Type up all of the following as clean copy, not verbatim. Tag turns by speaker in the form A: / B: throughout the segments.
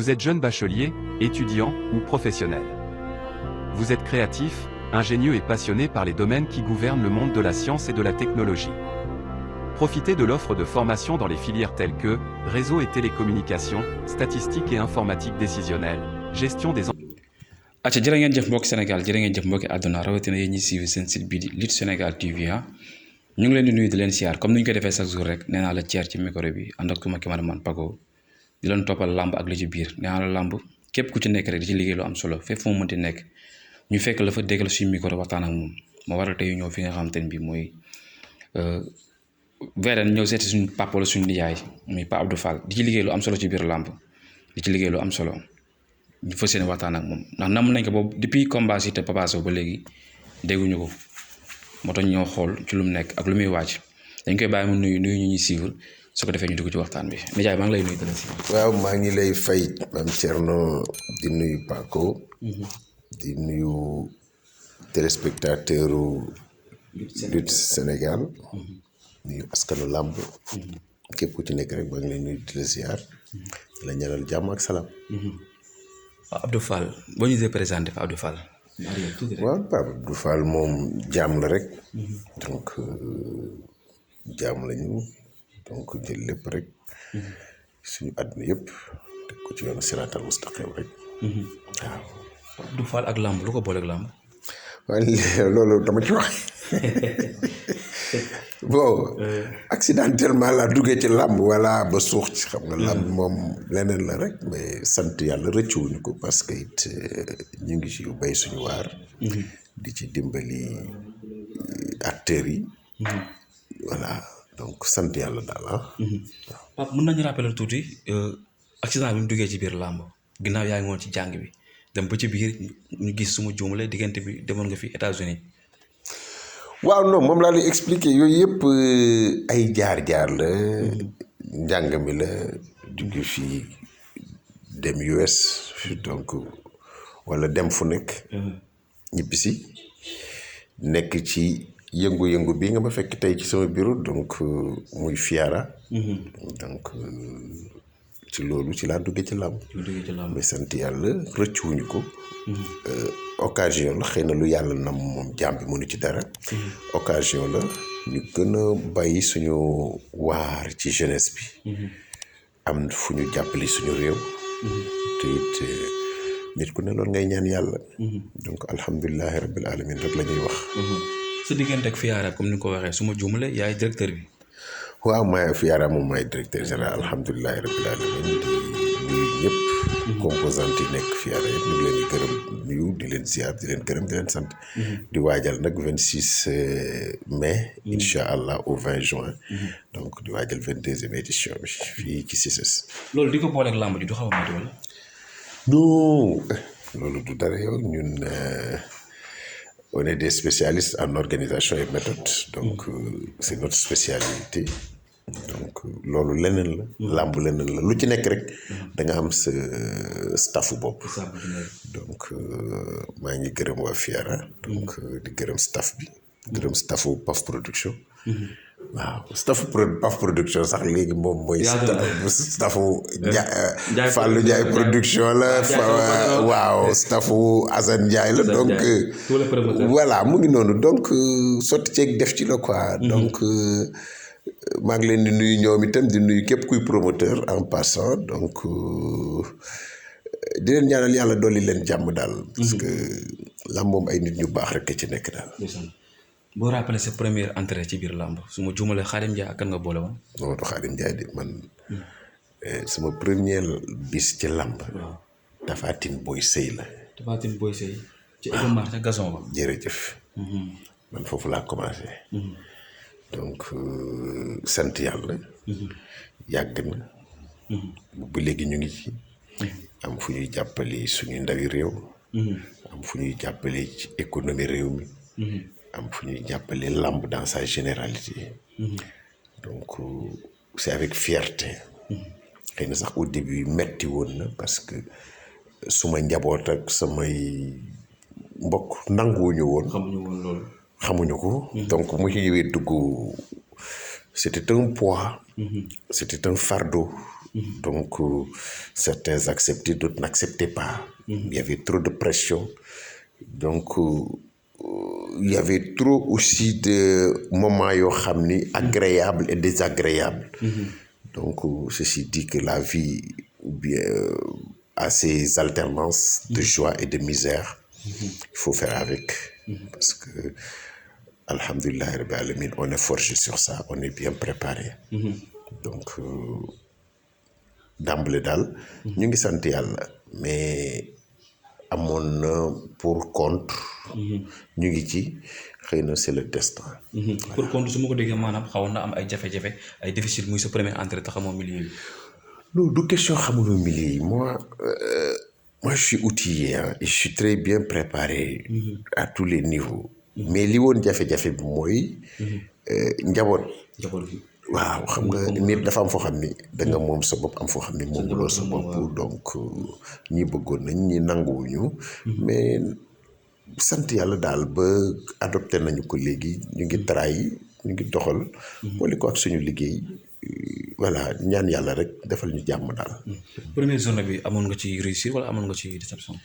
A: Vous êtes jeune bachelier, étudiant ou professionnel. Vous êtes créatif, ingénieux et passionné par les domaines qui gouvernent le monde de la science et de la technologie. Profitez de l'offre de formation dans les filières telles que réseau et télécommunications, statistiques et informatique décisionnelle, gestion des
B: acca jërë ngeen jëf mbokki Sénégal jërë ngeen jëf mbokki àdduna rawatina yéen ñi suivre seen site bii di Lutte Sénégal TV ñu ngi leen di nuyu di leen siyaar comme ni ñu koy defee chaque jour rek nee naa la Thier ci micro bi ànd ak tuma cameraman Pago di leen toppal làmb ak li ci biir nee naa la làmb képp ku ci nekk rek di ci liggéey lu am solo fépp fu mu mënti nekk ñu fekk la fa déggal suñu micro waxtaan ak moom moo waral tey ñëw fi nga xamante ne bii mooy VDN ñëw seeti suñu papa wala suñu nijaay muy Pa Abdou Fall di ci liggéey lu am solo ci biir làmb di ci liggéey lu am solo ñu fas yéene waxtaan ak moom ndax nam nañ ko boobu depuis combat si te Papa Sow ba léegi dégguñu ko moo tax ñoo xool ci lu mu nekk ak lu muy wàcc dañ koy bàyyi mu nuyu ñu ñuy suivre su ko defee ñu dugg ci waxtaan bi nijaay maa ngi lay nuyu dana si.
C: waaw maa ngi lay fay Mame Thierno di nuyu Paco. di nuyu téléspectateur Lutte Sénégal. nuyu askanu làmb. képp ku ci nekk rek maa ngi lay nuyu di la ziar. di la ñaanal jàmm ak salaam.
B: waaw Abdou Fall boo ñu dee présenté fa Abdou Fall.
C: waaw Pape Abdou Fall moom jaam la rek. donc jaam lañu donc jël lépp rek. suñu àdduna yëpp teg ko ci yoonu siraatal mustaqim rek. waaw.
B: Abdou Fall ak làmb lu ko booleeg làmb.
C: waaye loolu dama ci wax bon accidentellement laa duggee ci làmb wala ba suux ci xam nga làmb moom leneen la rek mais sant yàlla rëccuwuñu ko parce que it ñu ngi ci bay suñu waar. di ci dimbali acteurs yi. voilà donc sant yàlla daal
B: Pape mën nañu rappeler tuuti accident bi mu duggee ci biir làmb ginnaaw yaa ngi woon ci jàng bi dem ba ci biir ñu gis suma juumale diggante bi demoon nga fi États-Unis
C: waaw non moom laa lay expliquer yooyu yëpp ay jaar-jaar la. njàng mi la jóge fii dem US donc wala dem fu nekk. ñibbisi nekk ci yëngu-yëngu bi nga ma fekk tey ci sama bureau donc muy Fiara. donc ci loolu ci laa duggee ci làmb. mais sant yàlla rëccuwuñu ko. occasion la xëy na lu yàlla nam moom jaam bi mënu ci dara. occasion la ñu gën a bàyyi suñu waar ci jeunesse bi. am fu ñu jàppale suñu réew. te it nit ku ne loolu ngay ñaan yàlla. donc alhamdulilahi rabbil alamin rek la ñuy wax.
B: sa diggante ak Fiara comme ni nga ko waxee su ma juumale yaay directeur bi.
C: waaw maay Fiara moom maay directeur général alhamdulilahi rabbil alamin di nuyu ñëpp. composante yi nekk Fiara yëpp ñu ngi leen di gërëm nuyu di leen ziar di leen gërëm di leen sant. di waajal nag 26 mai. incha allah au 20 juin. donc di waajal 22e édition bi fii ci CICES.
B: loolu di ko booleeg làmb ji du xaw a métti wala.
C: non loolu du dara yow ñun on est des spécialistes en organisation et méthode donc c'est notre spécialité donc loolu leneen la làmb leneen la lu ci nekk rek da nga am sa staffu bopp donc maa ngi gërëm waa Fiara donc di gërëm staff bi gërëm staffu Paf Production waaw staffu Paf Production sax léegi moom mooy staffu Fallou Ndiaye production la waaw staffu Assane Ndiaye la donc voilà mu ngi noonu donc sotti ceeg def ci la quoi donc maa ngi leen di nuyu ñoom itam di nuyu képp kuy promoteur en passant donc di leen ñaanal yàlla dolli leen jàmm daal parce que làmb moom ay nit ñu baax rek ci nekk daal.
B: boo rappelé sa première entrée ci biir làmb su ma juumalee Khadim Ndiaye ak kan nga boole woon.
C: non du Khadim Ndiaye de man sama première bis ci làmb. Tapha Tine Boy Sey la.
B: Tapha Tine Boy Sey. ci événement ca gazon ba.
C: jërëjëf. man foofu laa commencé. donc sant yàlla. yàgg na. ba léegi ñu ngi ci. am fu ñuy jàppale suñu ndawi réew. am fu ñuy jàppale ci économie réew mi. am fu ñuy jàppale làmb dans sa généralité. donc c'est avec fierté. xëy na sax au début metti woon na parce que suma njaboot ak samay mbokk nanguwuñu woon.
B: xamuñu woon loolu.
C: xamuñu ko. donc mu ñëwee dugg c'était un poids, c'était un fardeau. Donc, certains acceptaient, d'autres n'acceptaient pas. Il y avait trop de pression. Donc, il y avait trop aussi de moments agréables et désagréables. Donc, ceci dit que la vie a ses alternances de joie et de misère. Il faut faire avec. Parce que, alhamdulillah, on est forgé sur ça, on est bien préparé. Donc, d'emblée daal ñu ngi sant yàlla mais amoon na pour contre ñu ngi ci xëy na c'est le destin.
B: pour contre su ma ko déggee maanaam xawoon na am ay jafe-jafe ay difficile muy sa premier entrée te xamoo milieu bi.
C: non du question xamuloo milieu yi moi je suis outillé hein, et je suis très bien préparé à tous les niveaux mais li woon jafe-jafe bi mooy njaboot bi. waaw xam nga nit dafa am foo xam ni da nga moom sa bopp am foo xam ni moomuloo sa bopp donc ñi bëggoon nañ ñi nanguwuñu mais sant yàlla daal ba adopté nañu ko léegi ñu ngi trahi ñu ngi doxal boole ko ak suñu liggéey voilà ñaan yàlla rek defal ñu jàmm daal.
B: première journée bi amoon nga ci réussir wala amoon nga ci déception.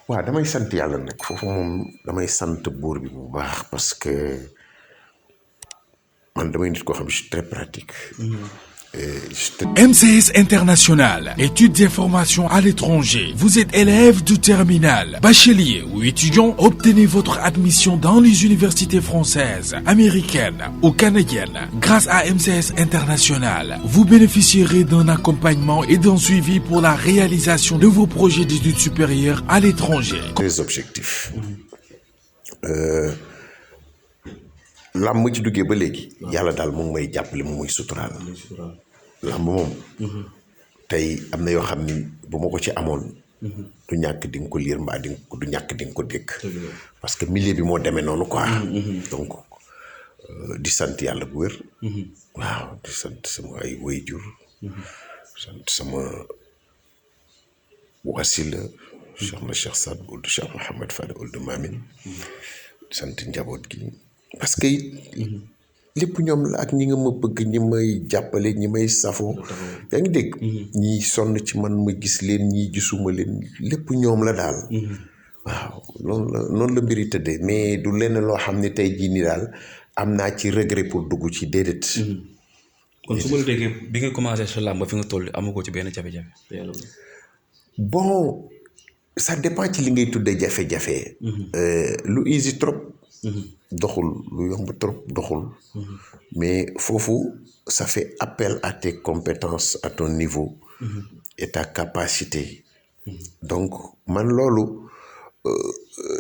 C: waaw damay sant yàlla nag foofu moom damay sant buur bi bu baax parce que je suis très pratique.
D: MCS International, études et formations à l'étranger. Vous êtes élève du terminal, bachelier ou étudiant, obtenez votre admission dans les universités françaises, américaines ou canadiennes. Grâce à MCS International, vous bénéficierez d'un accompagnement et d'un suivi pour la réalisation de vos projets d'études supérieures à l'étranger.
C: Très objectif. Lamb ci duggee ba léegi yàlla daal moom may jàppale moom mooy suturaal lamb moom tey am na yoo xam ni bu ma ko ci amoon du ñàkk di nga ko liir mbaa du ñàkk di nga ko dégg parce que milieu bi moo demee noonu quoi donc di sant yàlla bu wér waaw di sant sama ay waajur sant sama wasila Cheikh na Cheikh Saad Ould Cheikh Mouhamed Fadel Ould Mamin di sant njaboot gi parce que lépp ñoom la ak ñi nga ma bëgg ñi may jàppale ñi may safoo yaa ngi dégg ñi sonn ci man ma gis leen ñi gisuma leen lépp ñoom la daal waaw noonu la mbiri tëddee mais du lenn loo xam ne tey jii nii daal am naa ci regret pour dugg ci déedéet.
B: kon su ma la déggee bi nga commencé sa làmb fi nga toll amagoo ci benn jafe-jafe.
C: bon ça dépend ci li ngay tuddee jafe-jafe. lu easy trop. doxul lu yomb trop doxul mais foofu ça fait appel à tes compétences à ton niveau et ta capacité donc man loolu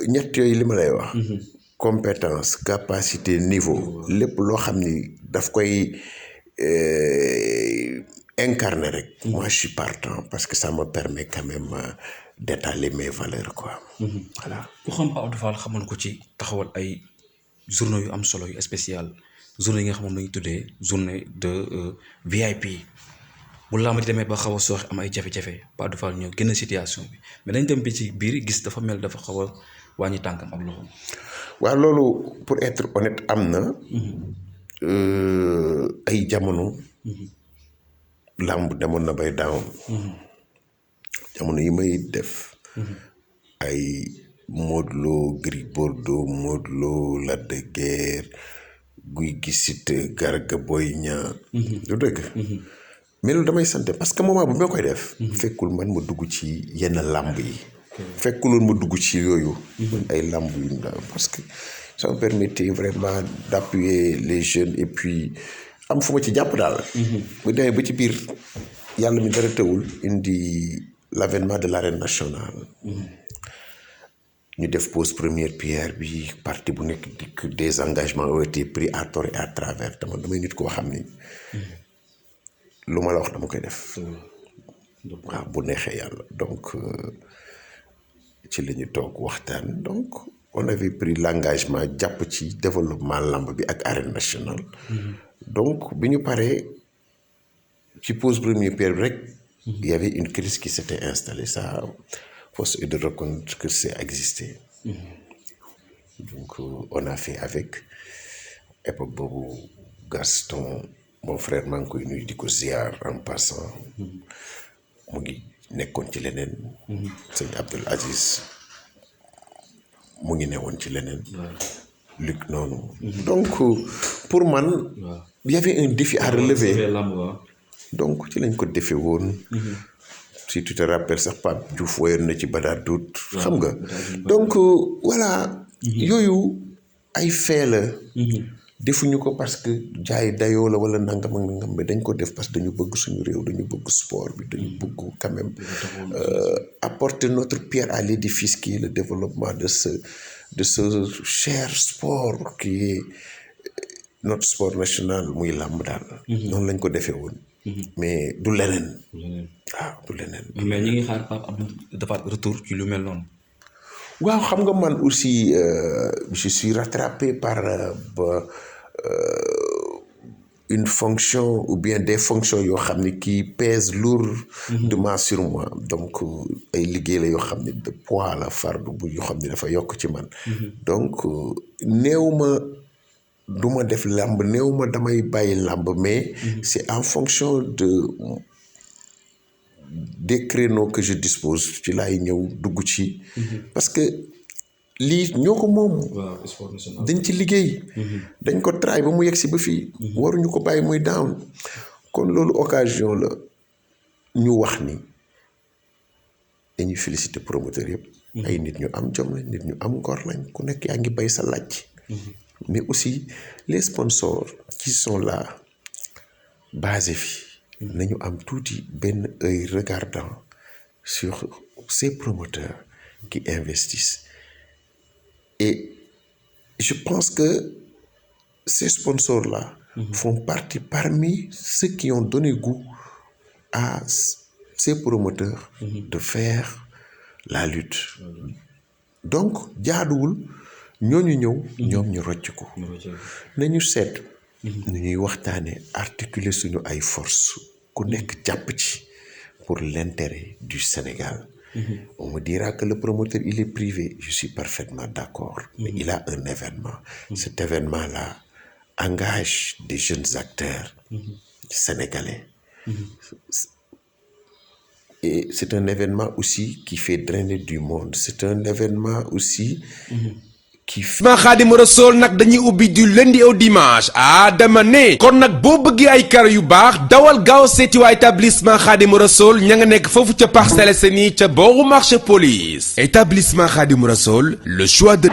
C: ñett yooyu li ma lay wax compétence capacité niveau lépp loo xam ni daf koy incarner rek moi je suis partant parce que ça me permet quand même d'étaler mes valeurs quoi. Voilà.
B: ku xam Abdou Fall xamoon ko ci taxawal ay journée yu am solo yu spécial journée yi nga xam ne lañu tuddee journée de VIP bu làmb di demee ba xaw a sooxe am ay jafe-jafe Abdou Fall ñëw génn situation bi mais dañ dem bi ci biir gis dafa mel dafa xaw a wàññi tànkam ak loxoom.
C: waaw loolu pour être honnête am na ay jamono làmb demoon na bay daaw jamono yi may def ay Modou Lo Gris Bordeaux Modou Lo Lac de Guiers Gouye Gui Siteu Garga Boy Niang du dëgg mais loolu damay sant parce que moment bu ma koy def fekkul man ma dugg ci yenn làmb yi fekkuloon ma dugg ci yooyu ay làmb yu parce que ça me permettait vraiment d'appuyer les jeunes et puis am fu ma ci jàpp daal bu demee ba ci biir yàlla mi dara tëwul indi l'avènement de l'arène nationale ñu def pose première pierre bi parti bu nekk dikk des engagements ont été pris à tort et à travers dama damay nit koo xam ni lu ma la wax dama koy def waaw bu neexee yàlla donc ci la ñu toog waxtaan donc on avait pris l'engagement jàpp ci développement lamb bi ak arène nationale donc bi ñu paree ci pose première pierre bi rek il y avait une crise qui s'était installée ça force est de reconnaître que c'est existé donc on a fait avec époque boobu Gaston mon frère maa ngi koy nuyu di ko ziar en passant mu ngi nekkoon ci leneen sëñ Abdoul Aziz mu ngi newoon ci leneen Luc noonu donc pour man il y avait un défi à relever donc ci lañ ko defee woon si tu te rappelles sax Pape Diouf woyoon na ci Badar Dout xam nga donc voilà yooyu ay fee la defuñu ko parce que jaay dayoo la wala nangam ak nangam mais dañ ko def parce que dañu bëgg suñu réew dañu bëgg sport bi dañu bëgg quand même apporter notre pierre à l'édifice qui est le développement de ce cher sport qui est notre sport national muy làmb daal noonu lañ ko defee woon mais du leneen waaw du leneen
B: mais ñi ngi xaar Pape Abdou defaat retour ci lu mel noonu
C: waaw xam nga man aussi je suis rattrapé par une fonction ou bien des fonctions yoo xam ne qui pèsent lourdement sur moi donc ay liggéey la yoo xam ne de poids la fardu bu yoo xam ne dafa yokk ci man donc néew ma du ma def làmb néew ma damay bàyyi làmb mais c'est en fonction des créneaux que je dispose ci laay ñëw dugg ci parce que lii ñoo ko moom dañ ci liggéey dañ ko try ba mu yegg si ba fii waruñu ko bàyyi muy down kon loolu occasion la ñu wax ni dañuy féliciter promoteur yëpp ay nit ñu am jom lañ nit ñu am ngor lañ ku nekk yaa ngi bay sa laaj mais aussi les sponsors qui sont là basés fi nañu am tuuti benn œil regardant sur ces promoteurs qui investissent et je pense que ces sponsors-là font partie parmi ceux qui ont donné goût à ces promoteurs de faire la lutte donc jaaduwul ñooñu ñëw ñoom ñu rocc ko nañu seet nu ñuy waxtaane articuler suñu ay force ku nekk jàpp ci pour l'intérêt du Sénégal on me dira que le promoteur il est privé je suis parfaitement d'accord mais il a un événement cet événement-là engage des jeunes acteurs sénégalais et c'est un événement aussi qui fait drainer du monde c'est un événement aussi
E: ma Xaadimu Rasuul nag dañuy ubbi du lundi au dimanche dama ne kon nag boo bëggee ay karo yu baax dawal gaaw seeti waa établissement Xaadimu Rasuul ña nga nekk foofu ca Parcelles Assainies ca booru marché police établissement Xaadimu Rasuul le choix de